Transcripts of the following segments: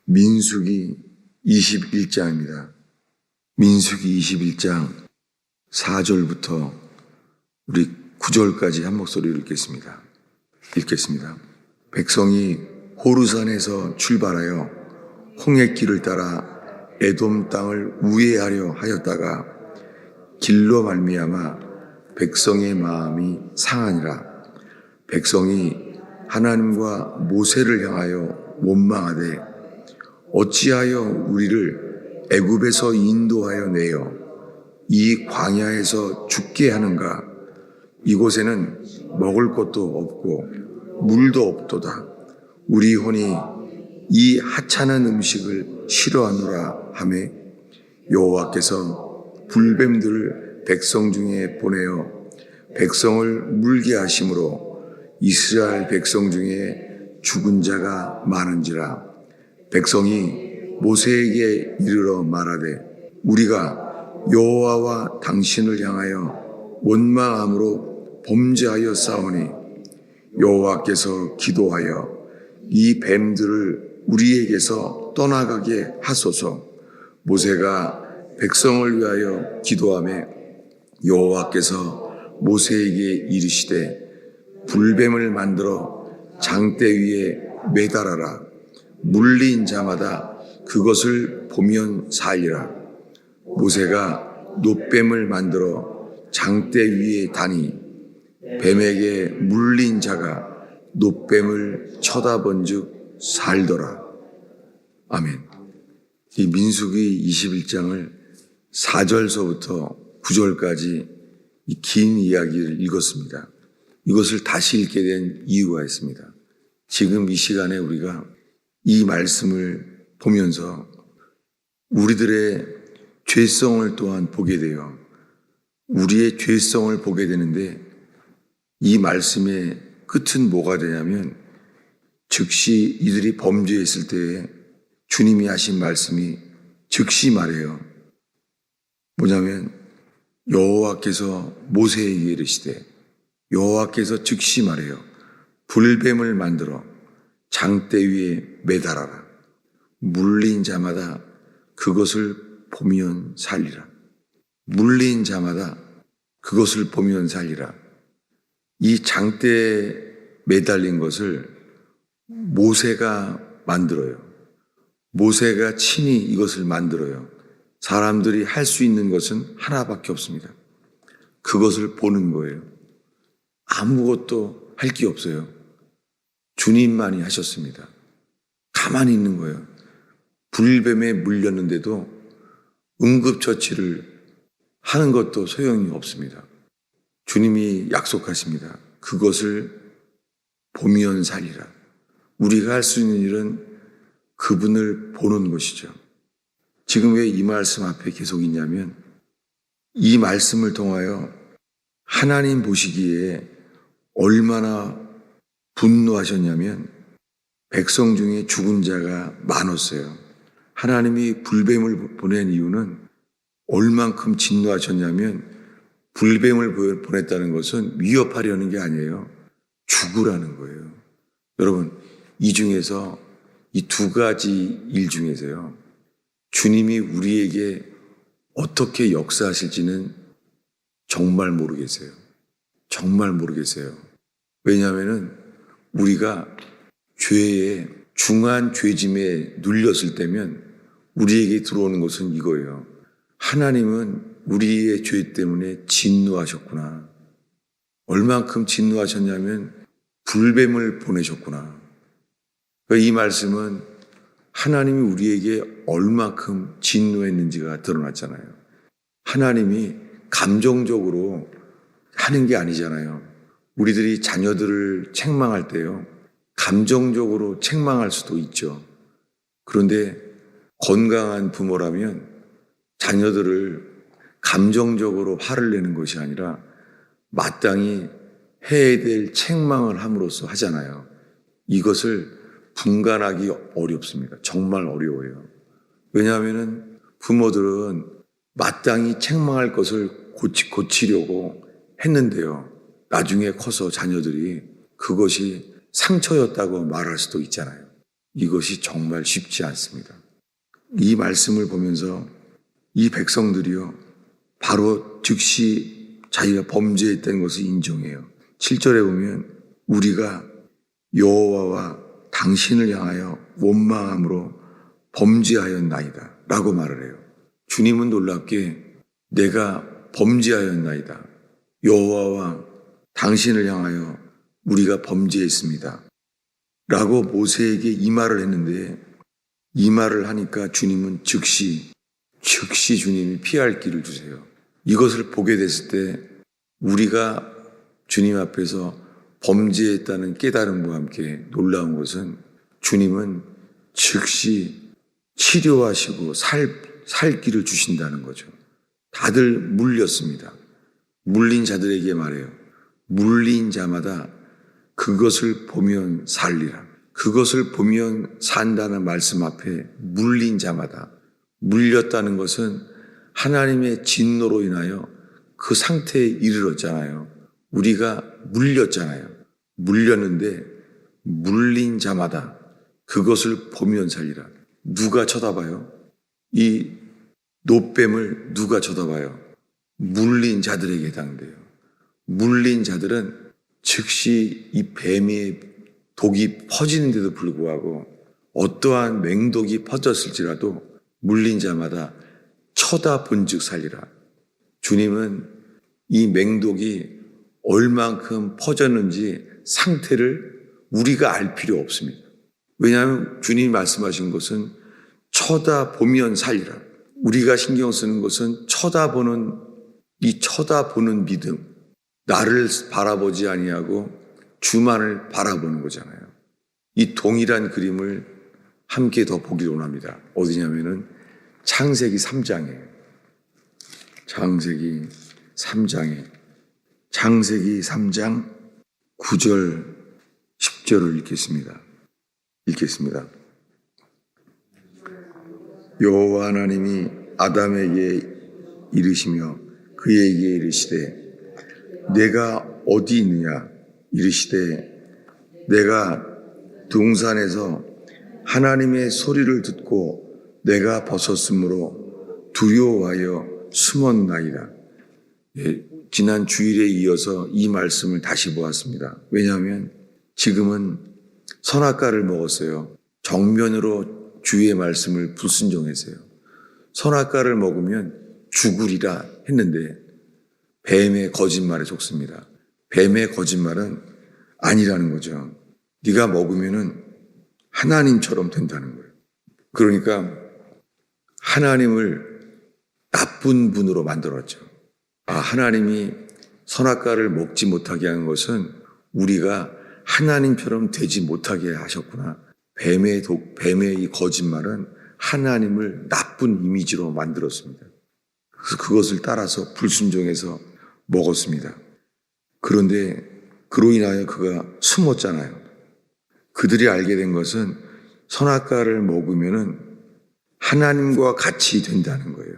민수기 21장입니다. 민수기 21장 4절부터 우리 9절까지 한 목소리로 읽겠습니다. 백성이 호르산에서 출발하여 홍해길을 따라 에돔 땅을 우회하려 하였다가 길로 말미암아 백성의 마음이 상하니라. 백성이 하나님과 모세를 향하여 원망하되 어찌하여 우리를 애굽에서 인도하여 내어 이 광야에서 죽게 하는가? 이곳에는 먹을 것도 없고 물도 없도다. 우리 혼이 이 하찮은 음식을 싫어하노라 하매 여호와께서 불뱀들을 백성 중에 보내어 백성을 물게 하심으로 이스라엘 백성 중에 죽은 자가 많은지라. 백성이 모세에게 이르러 말하되 우리가 여호와와 당신을 향하여 원망함으로 범죄하여 싸우니 여호와께서 기도하여 이 뱀들을 우리에게서 떠나가게 하소서. 모세가 백성을 위하여 기도하며 여호와께서 모세에게 이르시되 불뱀을 만들어 장대 위에 매달아라. 물린 자마다 그것을 보면 살리라. 모세가 놋뱀을 만들어 장대 위에 다니 뱀에게 물린 자가 놋뱀을 쳐다본즉 살더라. 아멘. 이 민수기 21장을 4절서부터 9절까지 이 긴 이야기를 읽었습니다. 이것을 다시 읽게 된 이유가 있습니다. 지금 이 시간에 우리가 이 말씀을 보면서 우리들의 죄성을 또한 보게 돼요. 우리의 죄성을 보게 되는데 이 말씀의 끝은 뭐가 되냐면 즉시 이들이 범죄했을 때에 주님이 하신 말씀이 즉시 말해요. 뭐냐면 여호와께서 모세에게 이르시되 여호와께서 즉시 말해요. 불뱀을 만들어 장대 위에 매달아라. 물린 자마다 그것을 보면 살리라. 물린 자마다 그것을 보면 살리라. 이 장대에 매달린 것을 모세가 만들어요. 모세가 친히 이것을 만들어요. 사람들이 할 수 있는 것은 하나밖에 없습니다. 그것을 보는 거예요. 아무것도 할 게 없어요. 주님만이 하셨습니다. 가만히 있는 거예요. 불뱀에 물렸는데도 응급처치를 하는 것도 소용이 없습니다. 주님이 약속하십니다. 그것을 보면 살리라. 우리가 할 수 있는 일은 그분을 보는 것이죠. 지금 왜 이 말씀 앞에 계속 있냐면 이 말씀을 통하여 하나님 보시기에 얼마나 분노하셨냐면 백성 중에 죽은 자가 많았어요. 하나님이 불뱀을 보낸 이유는 얼만큼 진노하셨냐면 불뱀을 보냈다는 것은 위협하려는 게 아니에요. 죽으라는 거예요. 여러분, 이 중에서 이 두 가지 일 중에서요, 주님이 우리에게 어떻게 역사하실지는 정말 모르겠어요. 정말 모르겠어요. 왜냐하면 우리가 죄의 중한 죄짐에 눌렸을 때면 우리에게 들어오는 것은 이거예요. 하나님은 우리의 죄 때문에 진노하셨구나. 얼만큼 진노하셨냐면 불뱀을 보내셨구나. 이 말씀은 하나님이 우리에게 얼만큼 진노했는지가 드러났잖아요. 하나님이 감정적으로 하는 게 아니잖아요. 우리들이 자녀들을 책망할 때요, 감정적으로 책망할 수도 있죠. 그런데 건강한 부모라면 자녀들을 감정적으로 화를 내는 것이 아니라 마땅히 해야 될 책망을 함으로써 하잖아요. 이것을 분간하기 어렵습니다. 정말 어려워요. 왜냐하면 부모들은 마땅히 책망할 것을 고치려고 했는데요, 나중에 커서 자녀들이 그것이 상처였다고 말할 수도 있잖아요. 이것이 정말 쉽지 않습니다. 이 말씀을 보면서 이 백성들이요, 바로 즉시 자기가 범죄했다는 것을 인정해요. 7절에 보면 우리가 여호와와 당신을 향하여 원망함으로 범죄하였나이다 라고 말을 해요. 주님은 놀랍게 내가 범죄하였나이다, 여호와와 당신을 향하여 우리가 범죄했습니다 라고 모세에게 이 말을 했는데, 이 말을 하니까 주님은 즉시 주님이 피할 길을 주세요. 이것을 보게 됐을 때 우리가 주님 앞에서 범죄했다는 깨달음과 함께 놀라운 것은 주님은 즉시 치료하시고 살 길을 주신다는 거죠. 다들 물렸습니다. 물린 자들에게 말해요. 물린 자마다 그것을 보면 살리라. 그것을 보면 산다는 말씀 앞에 물린 자마다, 물렸다는 것은 하나님의 진노로 인하여 그 상태에 이르렀잖아요. 우리가 물렸잖아요. 물렸는데 물린 자마다 그것을 보면 살리라. 누가 쳐다봐요? 이 노뱀을 누가 쳐다봐요? 물린 자들에게 해당돼요. 물린 자들은 즉시 이 뱀의 독이 퍼지는데도 불구하고 어떠한 맹독이 퍼졌을지라도 물린 자마다 쳐다본즉 살리라. 주님은 이 맹독이 얼만큼 퍼졌는지 상태를 우리가 알 필요 없습니다. 왜냐하면 주님이 말씀하신 것은 쳐다보면 살리라. 우리가 신경 쓰는 것은 쳐다보는 믿음, 나를 바라보지 아니하고 주만을 바라보는 거잖아요. 이 동일한 그림을 함께 더 보기를 원합니다. 어디냐면은 창세기 3장에 창세기 3장 9절 10절을 읽겠습니다. 여호와 하나님이 아담에게 이르시며 그에게 이르시되 내가 어디 있느냐? 이르시되 내가 동산에서 하나님의 소리를 듣고 내가 벗었으므로 두려워하여 숨었나이다. 지난 주일에 이어서 이 말씀을 다시 보았습니다. 왜냐하면 지금은 선악과를 먹었어요. 정면으로 주의 말씀을 불순종했어요. 선악과를 먹으면 죽으리라 했는데 뱀의 거짓말에 속습니다. 뱀의 거짓말은 아니라는 거죠. 네가 먹으면은 하나님처럼 된다는 거예요. 그러니까 하나님을 나쁜 분으로 만들었죠. 하나님이 선악과를 먹지 못하게 한 것은 우리가 하나님처럼 되지 못하게 하셨구나. 뱀의 이 거짓말은 하나님을 나쁜 이미지로 만들었습니다. 그래서 그것을 따라서 불순종해서 먹었습니다. 그런데 그로 인하여 그가 숨었잖아요. 그들이 알게 된 것은 선악과를 먹으면은 하나님과 같이 된다는 거예요.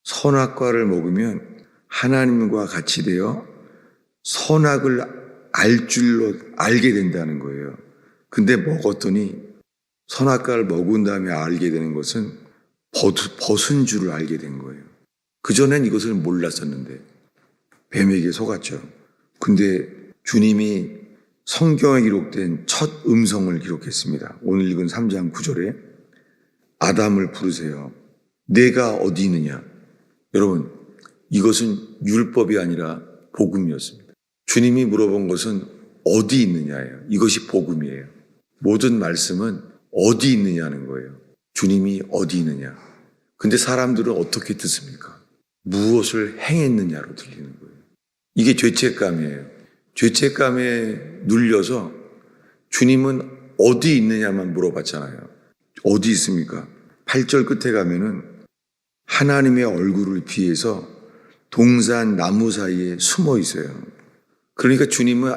선악과를 먹으면 하나님과 같이 되어 선악을 알게 된다는 거예요. 근데 먹었더니 선악과를 먹은 다음에 알게 되는 것은 벗은 줄을 알게 된 거예요. 그전엔 이것을 몰랐었는데 뱀에게 속았죠. 근데 주님이 성경에 기록된 첫 음성을 기록했습니다. 오늘 읽은 3장 9절에 아담을 부르세요. 내가 어디 있느냐? 여러분, 이것은 율법이 아니라 복음이었습니다. 주님이 물어본 것은 어디 있느냐예요. 이것이 복음이에요. 모든 말씀은 어디 있느냐는 거예요. 주님이 어디 있느냐. 근데 사람들은 어떻게 듣습니까? 무엇을 행했느냐로 들리는 거예요. 이게 죄책감이에요. 죄책감에 눌려서 주님은 어디 있느냐만 물어봤잖아요. 어디 있습니까? 8절 끝에 가면은 하나님의 얼굴을 피해서 동산 나무 사이에 숨어 있어요. 그러니까 주님은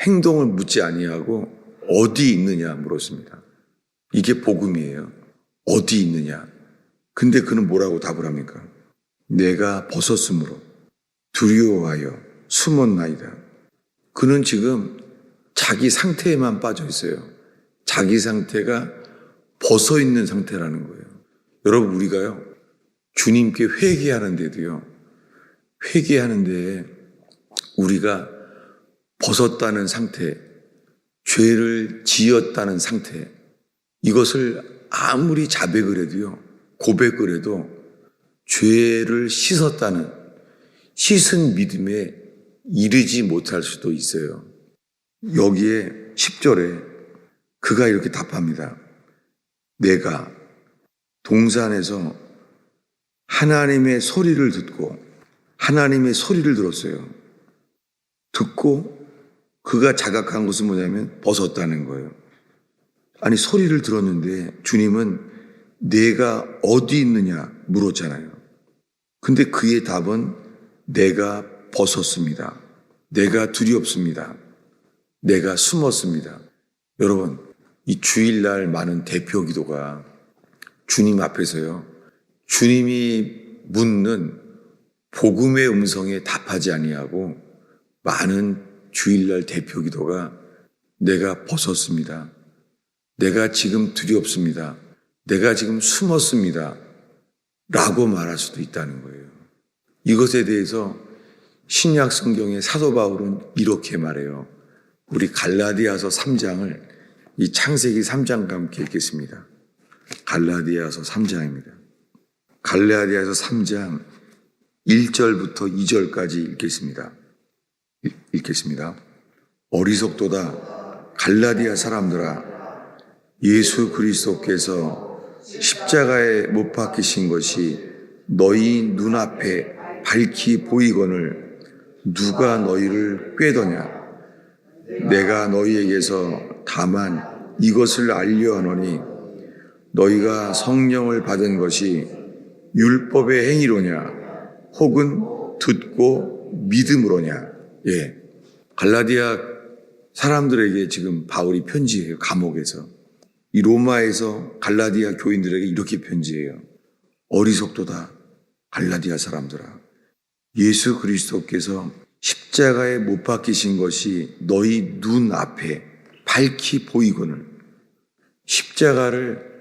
행동을 묻지 아니하고 어디 있느냐 물었습니다. 이게 복음이에요. 어디 있느냐. 근데 그는 뭐라고 답을 합니까? 내가 벗었으므로 두려워하여 숨었나이다. 그는 지금 자기 상태에만 빠져 있어요. 자기 상태가 벗어 있는 상태라는 거예요. 여러분, 우리가요, 주님께 회개하는데도요, 회개하는데 우리가 벗었다는 상태, 죄를 지었다는 상태, 이것을 아무리 자백을 해도요, 고백을 해도 죄를 씻은 믿음에 이르지 못할 수도 있어요. 여기에 10절에 그가 이렇게 답합니다. 내가 동산에서 하나님의 소리를 들었어요. 듣고 그가 자각한 것은 뭐냐면 벗었다는 거예요. 아니, 소리를 들었는데 주님은 내가 어디 있느냐 물었잖아요. 근데 그의 답은 내가 벗었습니다. 내가 두렵습니다. 내가 숨었습니다. 여러분, 이 주일날 많은 대표 기도가 주님 앞에서요, 주님이 묻는 복음의 음성에 답하지 아니하고 많은 주일날 대표 기도가 내가 벗었습니다. 내가 지금 두렵습니다. 내가 지금 숨었습니다. 라고 말할 수도 있다는 거예요. 이것에 대해서 신약 성경의 사도 바울은 이렇게 말해요. 우리 갈라디아서 3장을 이 창세기 3장과 함께 읽겠습니다. 갈라디아서 3장입니다. 갈라디아서 3장 1절부터 2절까지 읽겠습니다. 어리석도다 갈라디아 사람들아, 예수 그리스도께서 십자가에 못 박히신 것이 너희 눈앞에 밝히 보이거늘 누가 너희를 꾀더냐? 내가 너희에게서 다만 이것을 알려 하노니 너희가 성령을 받은 것이 율법의 행위로냐 혹은 듣고 믿음으로냐. 예, 갈라디아 사람들에게 지금 바울이 편지해요. 감옥에서. 이 로마에서 갈라디아 교인들에게 이렇게 편지해요. 어리석도다 갈라디아 사람들아, 예수 그리스도께서 십자가에 못 박히신 것이 너희 눈앞에 밝히 보이거늘. 십자가를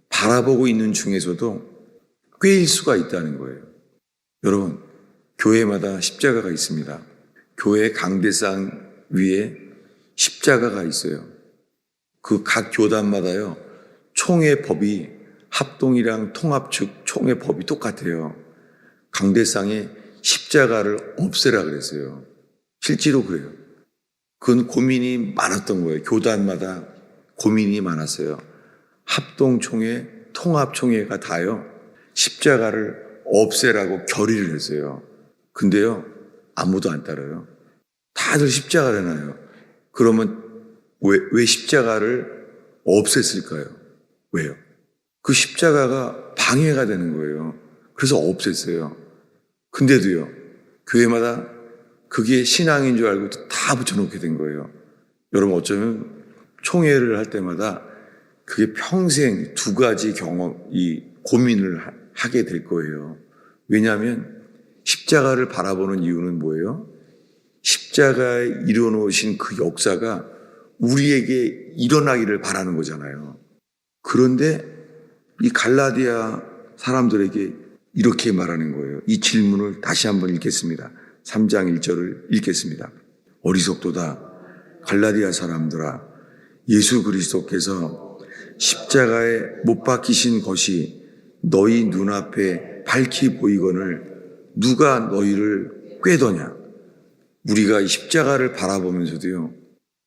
바라보고 있는 중에서도 꾀일 수가 있다는 거예요. 여러분, 교회마다 십자가가 있습니다. 교회 강대상 위에 십자가가 있어요. 그 각 교단마다요, 총회 법이 합동이랑 통합측 총회 법이 똑같아요. 강대상에 십자가를 없애라 그랬어요. 실제로 그래요. 그건 고민이 많았던 거예요. 교단마다 고민이 많았어요. 합동총회, 통합총회가 다요, 십자가를 없애라고 결의를 했어요. 근데요, 아무도 안 따라요. 다들 십자가를 해놔요. 그러면 왜 십자가를 없앴을까요? 왜요? 그 십자가가 방해가 되는 거예요. 그래서 없앴어요. 근데도요, 교회마다 그게 신앙인 줄 알고 다 붙여놓게 된 거예요. 여러분, 어쩌면 총회를 할 때마다 그게 평생 두 가지 고민을 하게 될 거예요. 왜냐하면 십자가를 바라보는 이유는 뭐예요? 십자가에 이뤄놓으신 그 역사가 우리에게 일어나기를 바라는 거잖아요. 그런데 이 갈라디아 사람들에게 이렇게 말하는 거예요. 이 질문을 다시 한번 읽겠습니다. 3장 1절을 읽겠습니다. 어리석도다 갈라디아 사람들아, 예수 그리스도께서 십자가에 못 박히신 것이 너희 눈앞에 밝히 보이거늘 누가 너희를 꾀더냐? 우리가 이 십자가를 바라보면서도요,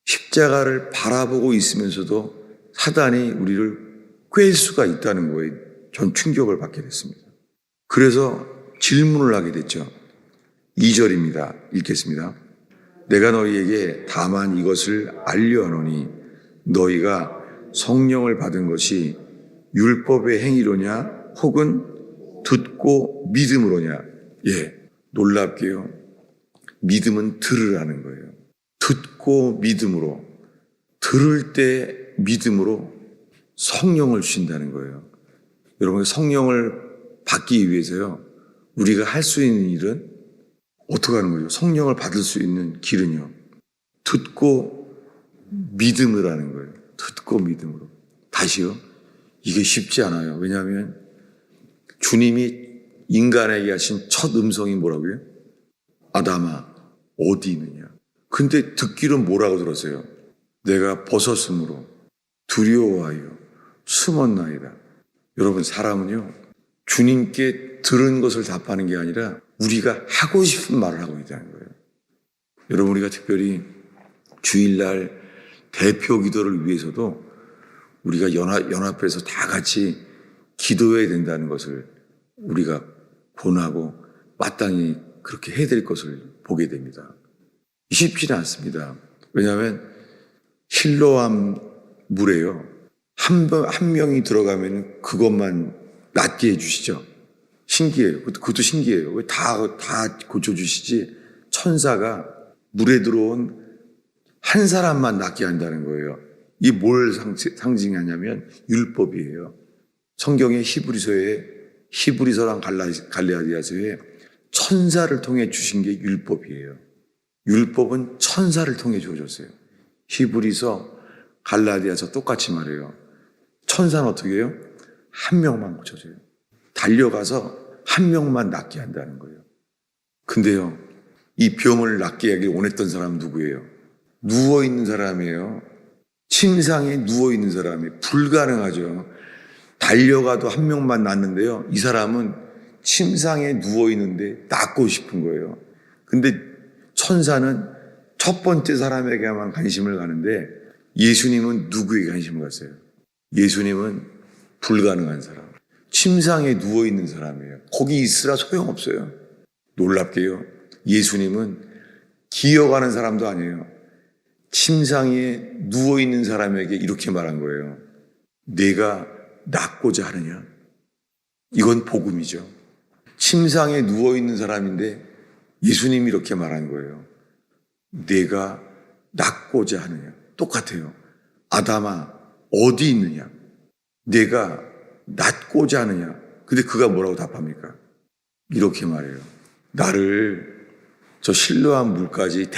십자가를 바라보고 있으면서도 사단이 우리를 꾀일 수가 있다는 거에 전 충격을 받게 됐습니다. 그래서 질문을 하게 됐죠. 2절입니다. 읽겠습니다. 내가 너희에게 다만 이것을 알려 하노니 너희가 성령을 받은 것이 율법의 행위로냐 혹은 듣고 믿음으로냐. 예, 놀랍게요, 믿음은 들으라는 거예요. 듣고 믿음으로, 들을 때 믿음으로 성령을 주신다는 거예요. 여러분, 성령을 받기 위해서요, 우리가 할 수 있는 일은 어떻게 하는 거죠? 성령을 받을 수 있는 길은요, 듣고 믿음을 하는 거예요. 듣고 믿음으로. 다시요, 이게 쉽지 않아요. 왜냐하면 주님이 인간에게 하신 첫 음성이 뭐라고요? 아담아, 어디 있느냐? 근데 듣기로 뭐라고 들었어요? 내가 벗었으므로 두려워하여 숨었나이다. 여러분, 사람은요, 주님께 들은 것을 답하는 게 아니라 우리가 하고 싶은 말을 하고 있다는 거예요. 여러분, 우리가 특별히 주일날 대표 기도를 위해서도 우리가 연합해서 다 같이 기도해야 된다는 것을 우리가 권하고 마땅히 그렇게 해야 될 것을 보게 됩니다. 쉽지는 않습니다. 왜냐하면 실로암 물에요, 한 명이 들어가면 그것만 낫게 해주시죠. 신기해요. 그것도 신기해요. 왜 다 고쳐주시지? 천사가 물에 들어온 한 사람만 낫게 한다는 거예요. 이게 뭘 상징하냐면 율법이에요. 성경의 히브리서랑 갈라디아서에 천사를 통해 주신 게 율법이에요. 율법은 천사를 통해 주어졌어요. 히브리서, 갈라디아서 똑같이 말해요. 천사는 어떻게 해요? 한 명만 고쳐줘요. 달려가서 한 명만 낫게 한다는 거예요. 근데요, 이 병을 낫게 하길 원했던 사람은 누구예요? 누워있는 사람이에요. 침상에 누워있는 사람이. 불가능하죠. 달려가도 한 명만 낫는데요, 이 사람은 침상에 누워있는데 낫고 싶은 거예요. 근데 천사는 첫 번째 사람에게만 관심을 가는데 예수님은 누구에게 관심을 갔어요? 예수님은 불가능한 사람, 침상에 누워있는 사람이에요. 거기 있으라 소용없어요. 놀랍게요, 예수님은 기어가는 사람도 아니에요. 침상에 누워있는 사람에게 이렇게 말한 거예요. 내가 낫고자 하느냐? 이건 복음이죠. 침상에 누워있는 사람인데 예수님이 이렇게 말한 거예요. 내가 낫고자 하느냐? 똑같아요. 아담아, 어디 있느냐? 내가 낫고자 하느냐? 근데 그가 뭐라고 답합니까? 이렇게 말해요. 나를 저 실로암 물까지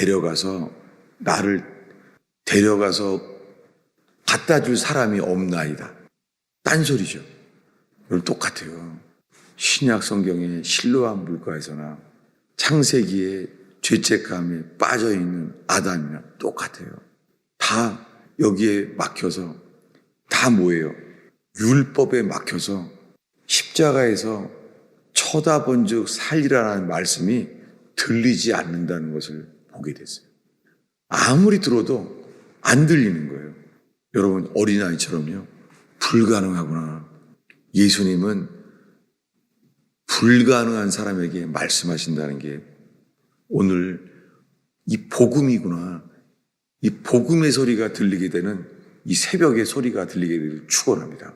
나를 데려가서 갖다 줄 사람이 없나이다. 딴소리죠. 여러분, 똑같아요. 신약 성경의 실로암 물가에서나 창세기의 죄책감에 빠져있는 아담이나 똑같아요. 다 여기에 막혀서, 다 뭐예요? 율법에 막혀서 십자가에서 쳐다본 즉 살리라는 말씀이 들리지 않는다는 것을 보게 됐어요. 아무리 들어도 안 들리는 거예요. 여러분, 어린아이처럼요, 불가능하구나. 예수님은 불가능한 사람에게 말씀하신다는 게 오늘 이 복음이구나. 이 복음의 소리가 들리게 되는, 이 새벽의 소리가 들리게 되길 축원합니다.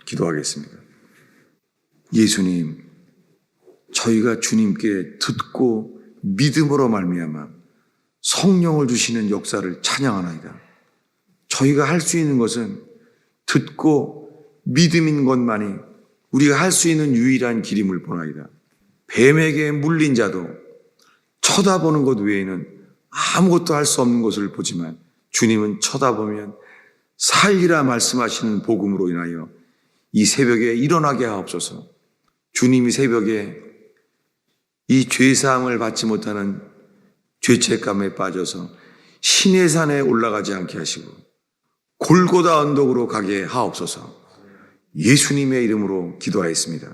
기도하겠습니다. 예수님, 저희가 주님께 듣고 믿음으로 말미암아 성령을 주시는 역사를 찬양하나이다. 저희가 할 수 있는 것은 듣고 믿음인 것만이 우리가 할 수 있는 유일한 길임을 보나이다. 뱀에게 물린 자도 쳐다보는 것 외에는 아무것도 할 수 없는 것을 보지만 주님은 쳐다보면 살리라 말씀하시는 복음으로 인하여 이 새벽에 일어나게 하옵소서. 주님이 새벽에 이 죄사함을 받지 못하는 죄책감에 빠져서 시내산에 올라가지 않게 하시고 골고다 언덕으로 가게 하옵소서. 예수님의 이름으로 기도하였습니다.